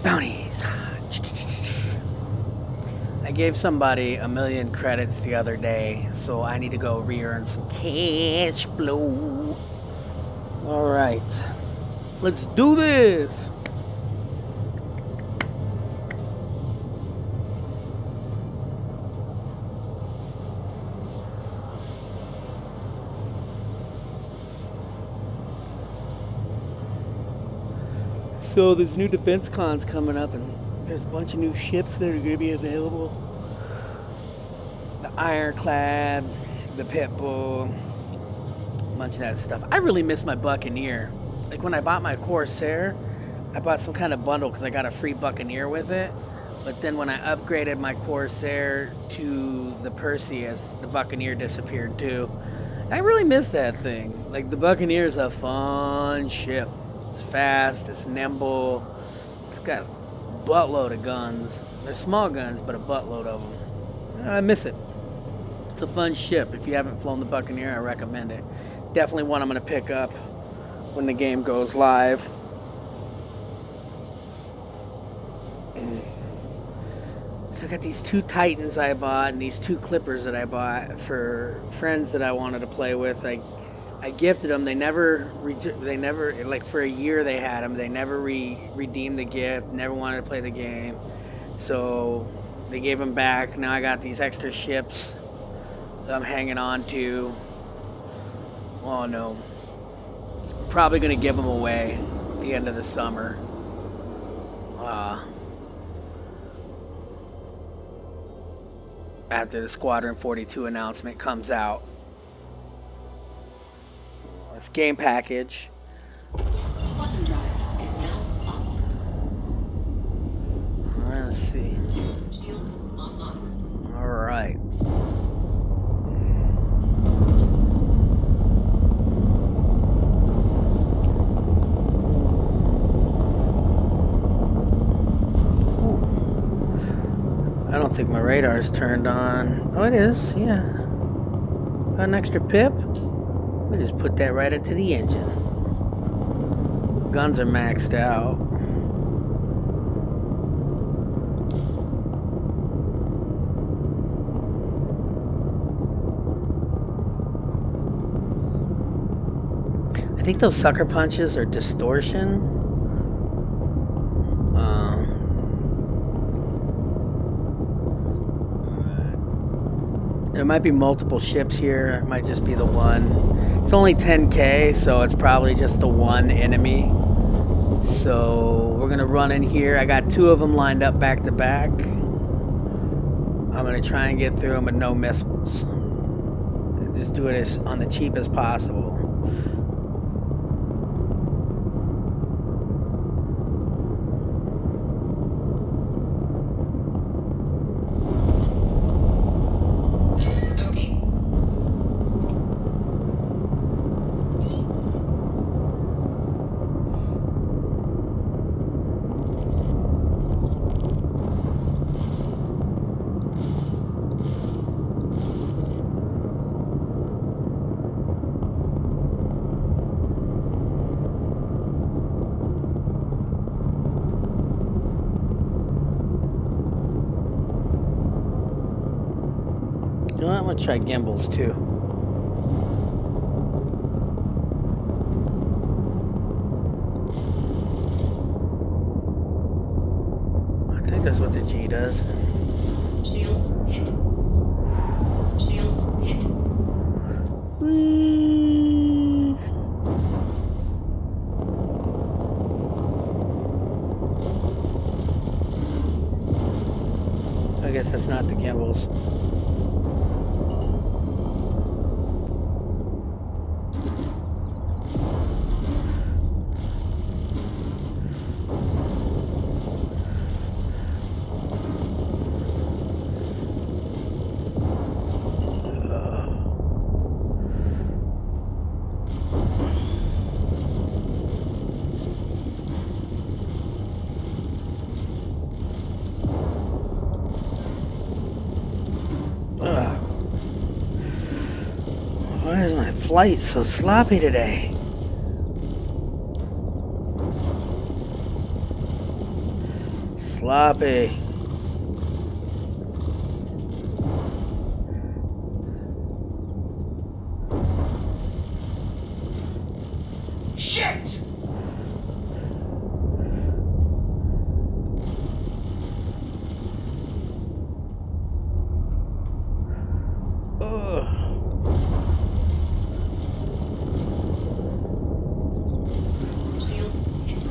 Bounties. I gave somebody 1,000,000 credits the other day, so I need to go re-earn some cash flow. Alright. Let's do this! So there's new defense cons coming up, and there's a bunch of new ships that are going to be available. The Ironclad, the Pitbull, a bunch of that stuff. I really miss my Buccaneer. Like when I bought my Corsair, I bought some kind of bundle because I got a free Buccaneer with it. But then when I upgraded my Corsair to the Perseus, the Buccaneer disappeared too. I really miss that thing. Like the Buccaneer is a fun ship. It's fast, it's nimble, it's got a buttload of guns. They're small guns, but a buttload of them. I miss it. It's a fun ship. If you haven't flown the Buccaneer, I recommend it. Definitely one I'm going to pick up when the game goes live. So I got these 2 Titans I bought and these 2 Clippers that I bought for friends that I wanted to play with. I gifted them. They never, like for a year they had them. They never redeemed the gift, never wanted to play the game. So they gave them back. Now I got these extra ships that I'm hanging on to. Oh no. Probably going to give them away at the end of the summer. After the Squadron 42 announcement comes out. This game package. Quantum drive is now off. Alright, let's see. Shields online. Alright. I don't think my radar's turned on. Oh, it is, yeah. Got an extra pip? We just put that right into the engine. Guns are maxed out. I think those sucker punches are distortion. There might be multiple ships here. It might just be the one. It's only 10k, so it's probably just the one enemy. So we're gonna run in here. I got 2 of them lined up back to back. I'm gonna try and get through them with no missiles. Just do it as on the cheap as possible. You know what? I'm gonna try gimbals too. I think that's what the G does. Shields hit. Shields hit. Whee. I guess that's not the gimbals. Why is my flight so sloppy today? sloppy. Shit! Ugh. Shields hit.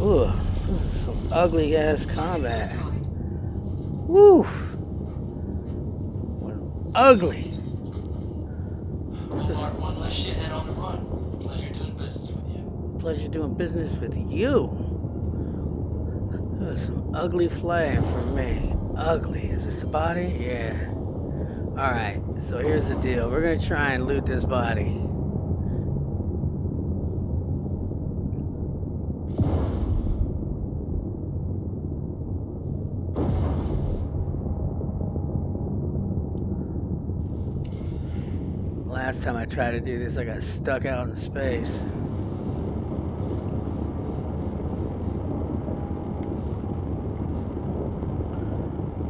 Ugh. This is some ugly ass combat. Destroyed. Woo. Ugly. Well, Mark, one less shithead on the run. Pleasure doing business with you. Pleasure doing business with you. That was some ugly flying for me. Ugly. Is this the body? Yeah. Alright, so here's the deal. We're gonna try and loot this body. Last time I tried to do this, I got stuck out in space.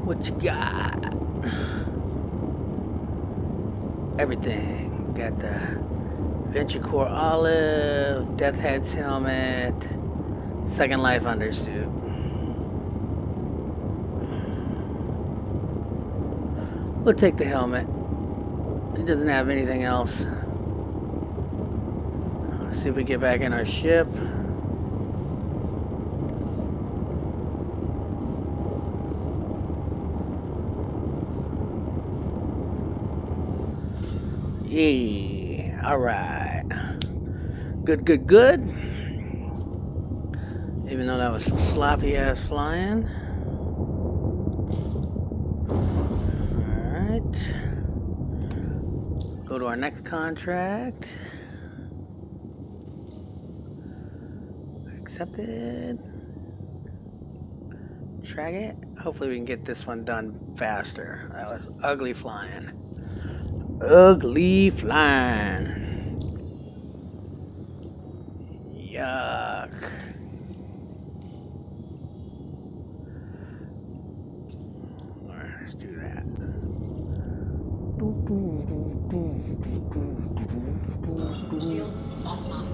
What you got? Everything. Got the Venture Core Olive, Death Head's helmet, Second Life undersuit. We'll take the helmet. It doesn't have anything else. Let's see if we get back in our ship. Yeah, alright. Good, good, good. Even though that was some sloppy ass flying. Alright. Go to our next contract. Accepted. Track it. Hopefully we can get this one done faster. That was ugly flying. Ugly flying. Yuck. Alright, let's do that. Shields offline.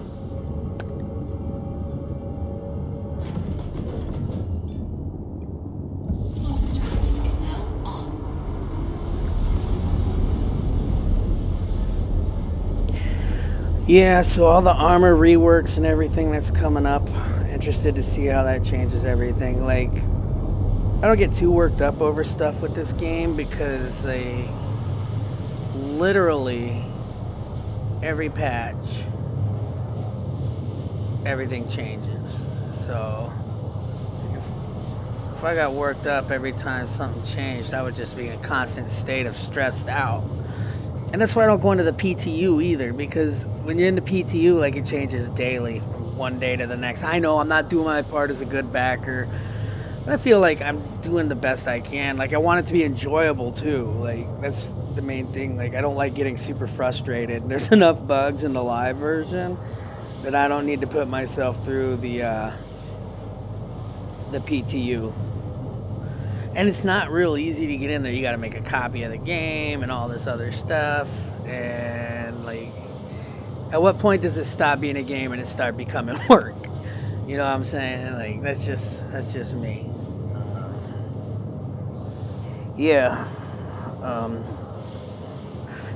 Quantum drive is now on. Yeah, so all the armor reworks and everything that's coming up. Interested to see how that changes everything. Like, I don't get too worked up over stuff with this game because they literally every patch everything changes. So if I got worked up every time something changed, I would just be in a constant state of stressed out. And that's why I don't go into the PTU either, because when you're in the PTU, like, it changes daily from one day to the next. I know I'm not doing my part as a good backer, but I feel like I'm doing the best I can. Like, I want it to be enjoyable too. Like, that's the main thing. Like, I don't like getting super frustrated. There's enough bugs in the live version that I don't need to put myself through the PTU. And it's not real easy to get in there. You got to make a copy of the game and all this other stuff. And, like, at what point does it stop being a game and it start becoming work? You know what I'm saying? Like, that's just me. Yeah.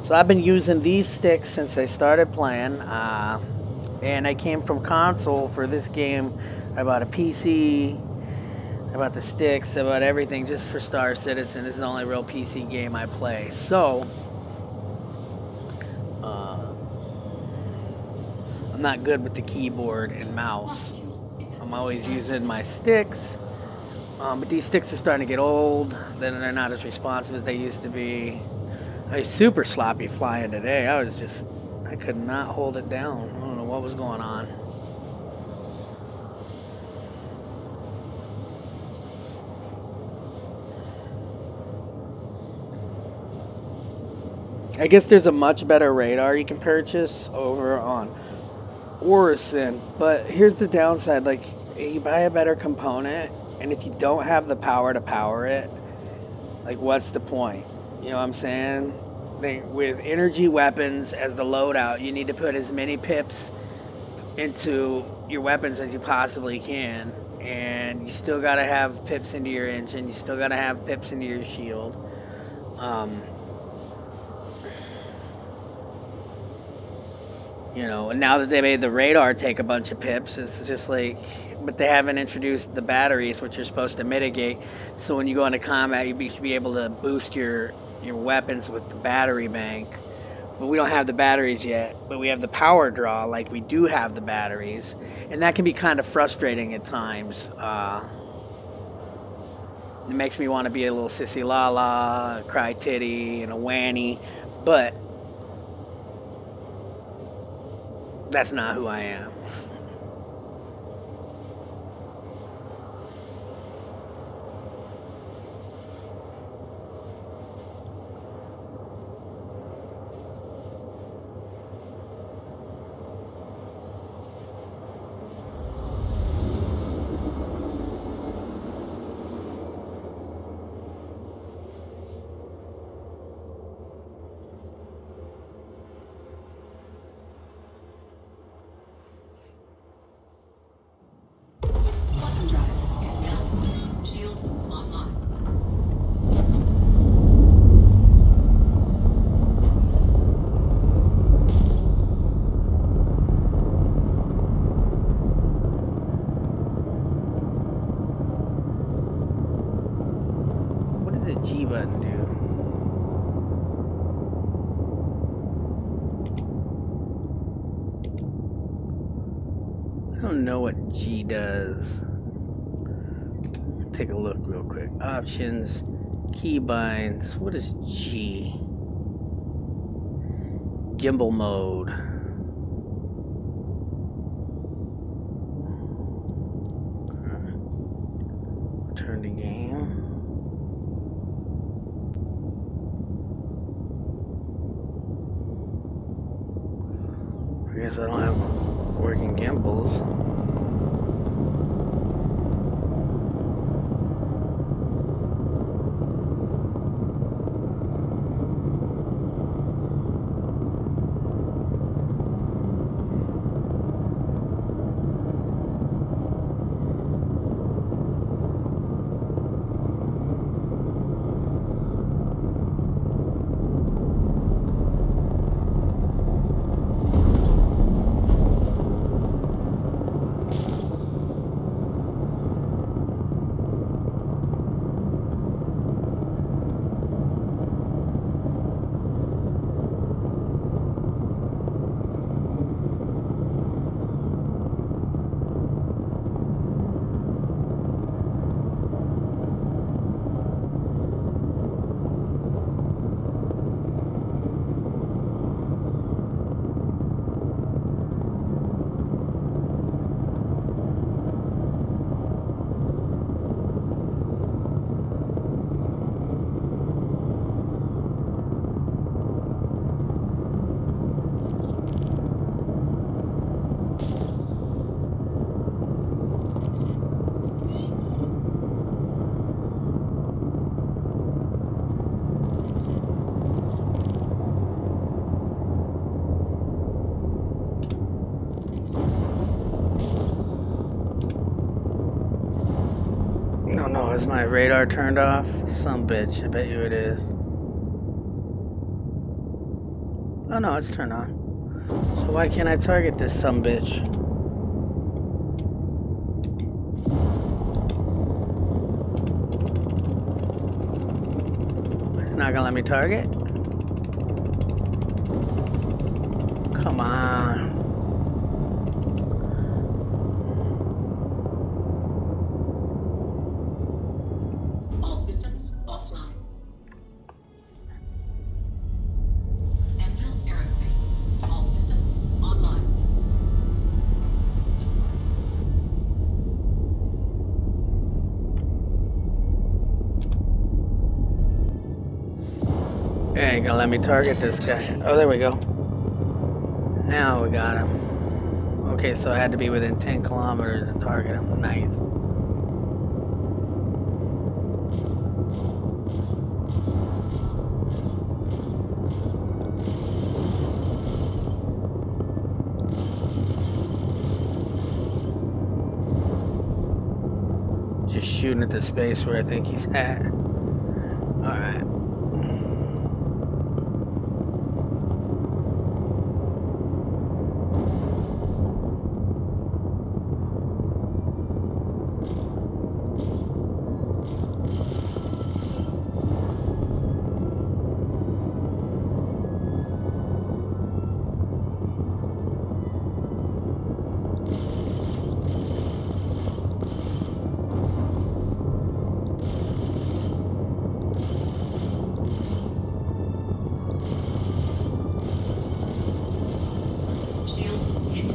So I've been using these sticks since I started playing. And I came from console for this game. I bought a PC. About the sticks, about everything, just for Star Citizen. This is the only real PC game I play. So, I'm not good with the keyboard and mouse. I'm always using my sticks. But these sticks are starting to get old. Then they're not as responsive as they used to be. I was super sloppy flying today. I could not hold it down. I don't know what was going on. I guess there's a much better radar you can purchase over on Orison, but here's the downside. Like, you buy a better component, and if you don't have the power to power it, like, what's the point? You know what I'm saying? With energy weapons as the loadout, you need to put as many pips into your weapons as you possibly can, and you still gotta have pips into your engine. You still gotta have pips into your shield. You know, and now that they made the radar take a bunch of pips, it's just like, but they haven't introduced the batteries, which are supposed to mitigate. So when you go into combat, you should be able to boost your weapons with the battery bank. But we don't have the batteries yet, but we have the power draw, like we do have the batteries, and that can be kind of frustrating at times. It makes me want to be a little sissy la la, cry titty, and a wanny, but that's not who I am. Quantum drive is now. Shields online. What does the G button do? I don't know what G does. Take a look real quick. Options, keybinds. What is G? Gimbal mode. Return to game. I guess I don't have working gimbals. Is my radar turned off? Some bitch, I bet you it is. Oh no, it's turned on. So why can't I target this some bitch? It's not gonna let me target? Come on. All systems offline. ain't gonna let me target this guy. Oh, there we go. Now we got him. Okay, so I had to be within 10 kilometers to target him. Nice. Just shooting at the space where I think he's at. Alright. Shields hit.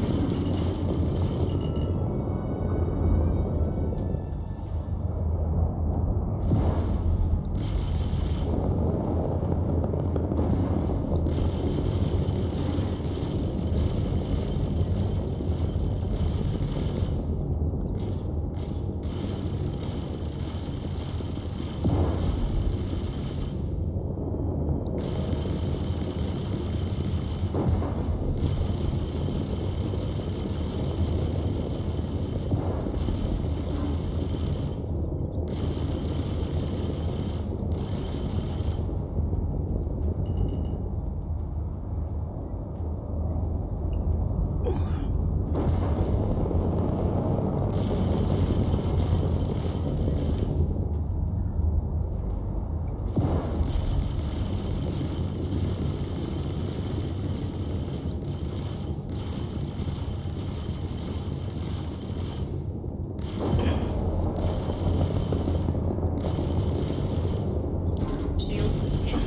Shields hit.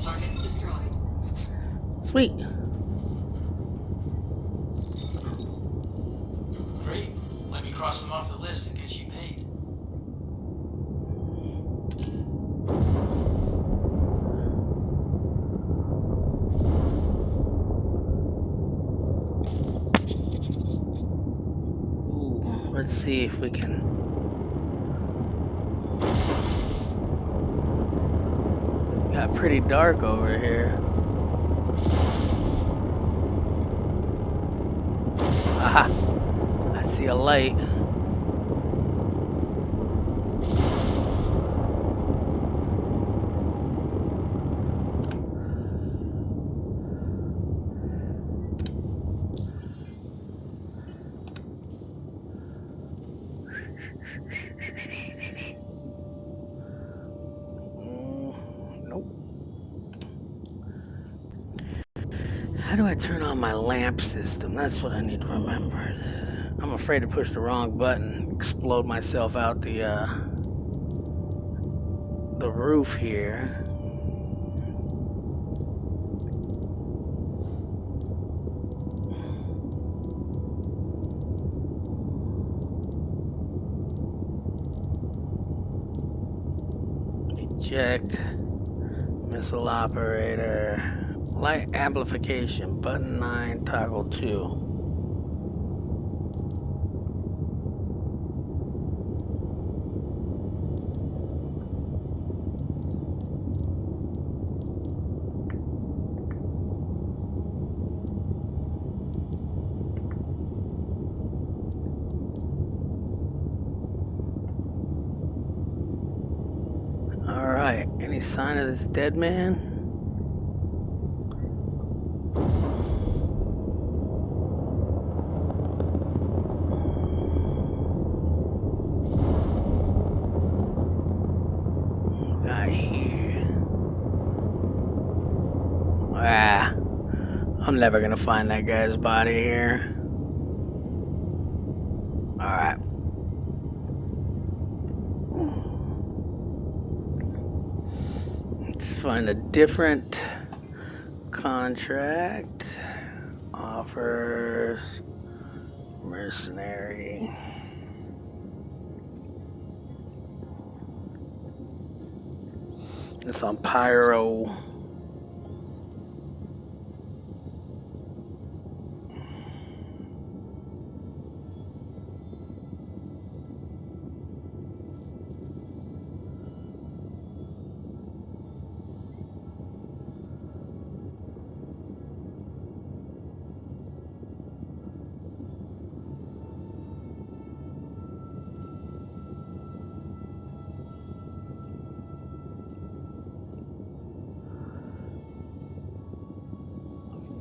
Target destroyed. Sweet. Great. Let me cross them off the list and get you paid. Ooh, let's see if we can. Got pretty dark over here. Aha! I see a light. Nope. How do I turn on my lamp system? That's what I need to remember. I'm afraid to push the wrong button, explode myself out the roof here. Eject, missile operator, light amplification, button 9, toggle 2. Alright, any sign of this dead man? Not here. Ah, I'm never gonna find that guy's body here. Alright. Let's find a different contract. Offers Mercenary. It's on Pyro.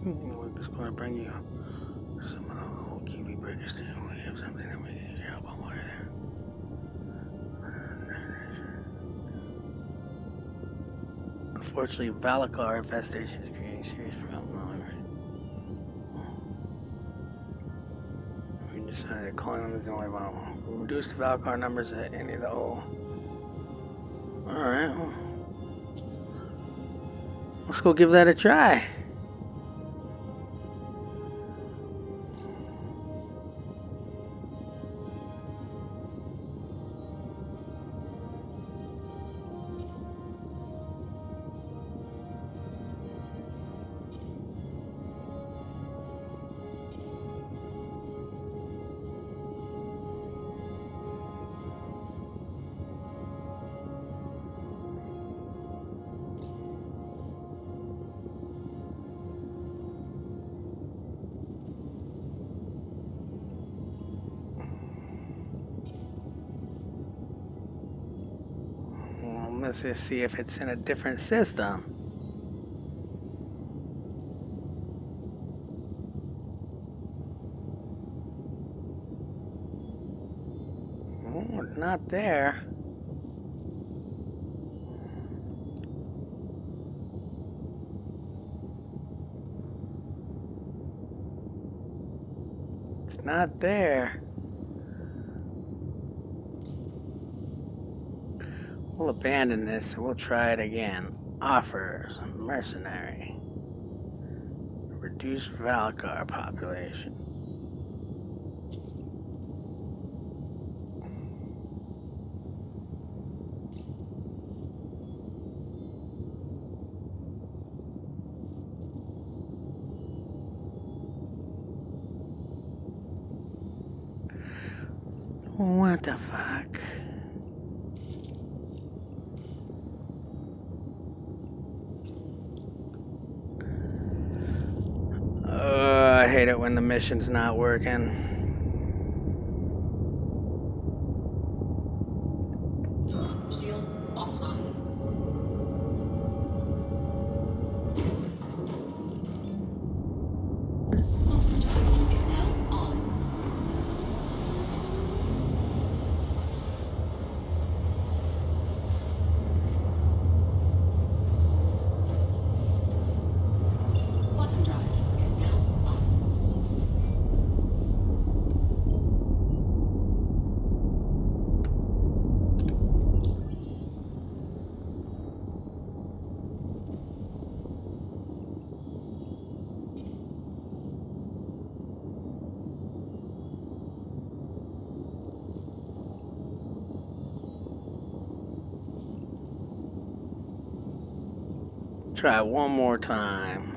We're just going to bring you some of the old Kiwi breakers too. We have something that we need your help on water there. Unfortunately, Valakar infestation is creating serious problems. We decided that calling them is the only one. We'll reduce the Valakar numbers at any of the old. Alright, well, let's go give that a try. Let's just see if it's in a different system. Oh, not there. It's not there. We'll abandon this and we'll try it again. Offers mercenary. Reduce Valakar population. What the fuck? I hate it when the mission's not working. Shields offline. Quantum drive is now on. Quantum drive is now on. Try it one more time.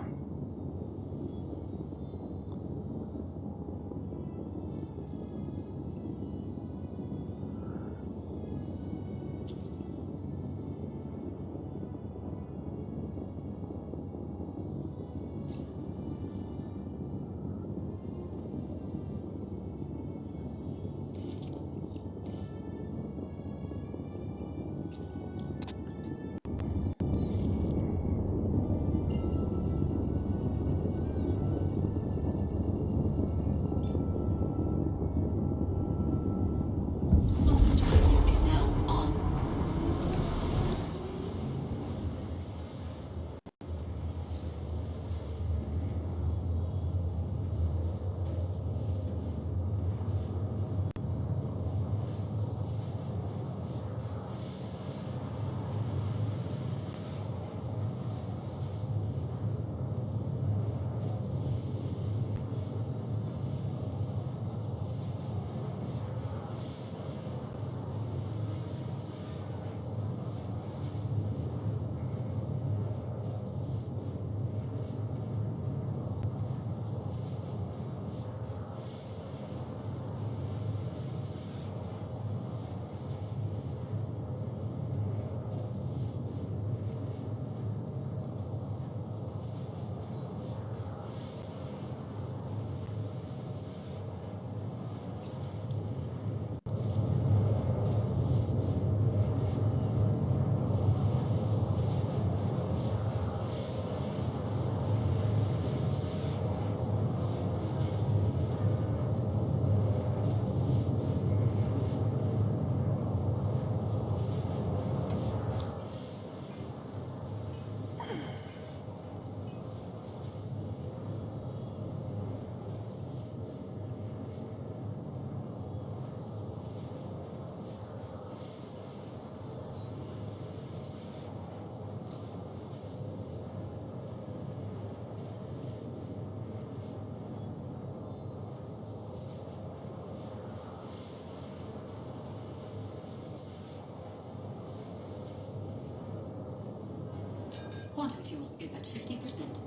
Quantum fuel is at 50%.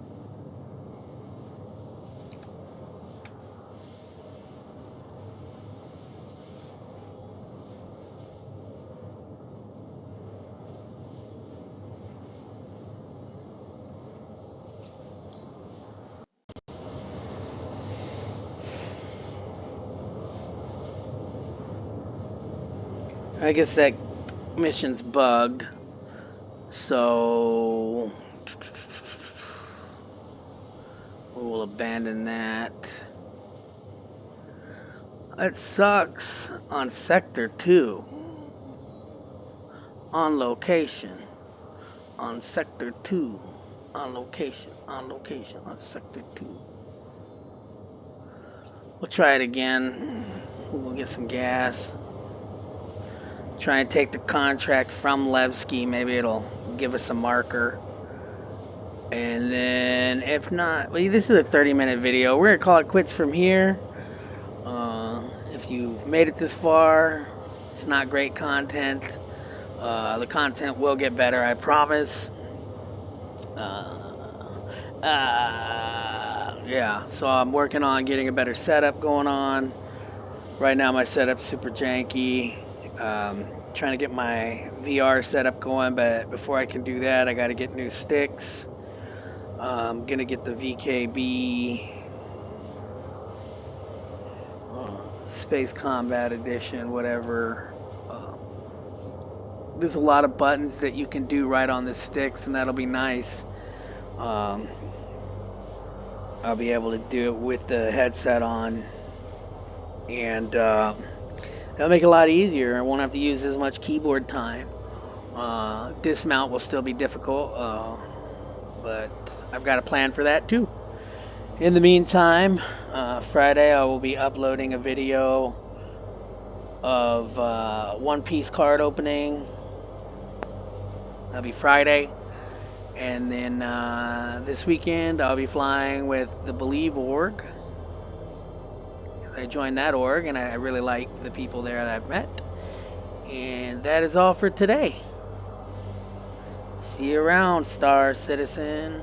I guess that mission's bugged. So we'll abandon that. It sucks on Sector 2. On location. On Sector 2. On location. On location. On Sector 2. We'll try it again. We'll get some gas. Try and take the contract from Levski. Maybe it'll give us a marker. And then, if not, well, this is a 30-minute video. We're going to call it quits from here. If you made it this far, it's not great content. The content will get better, I promise. Yeah, so I'm working on getting a better setup going on. Right now my setup's super janky. Trying to get my VR setup going, but before I can do that, I got to get new sticks. I'm gonna get the VKB Space Combat Edition, whatever. There's a lot of buttons that you can do right on the sticks, and that'll be nice. I'll be able to do it with the headset on, and that'll make it a lot easier. I won't have to use as much keyboard time. Dismount will still be difficult, but I've got a plan for that too. In the meantime, Friday I will be uploading a video of One Piece card opening. That'll be Friday. And then this weekend I'll be flying with the Believe org. I joined that org and I really like the people there that I've met. And that is all for today. See you around, Star Citizen.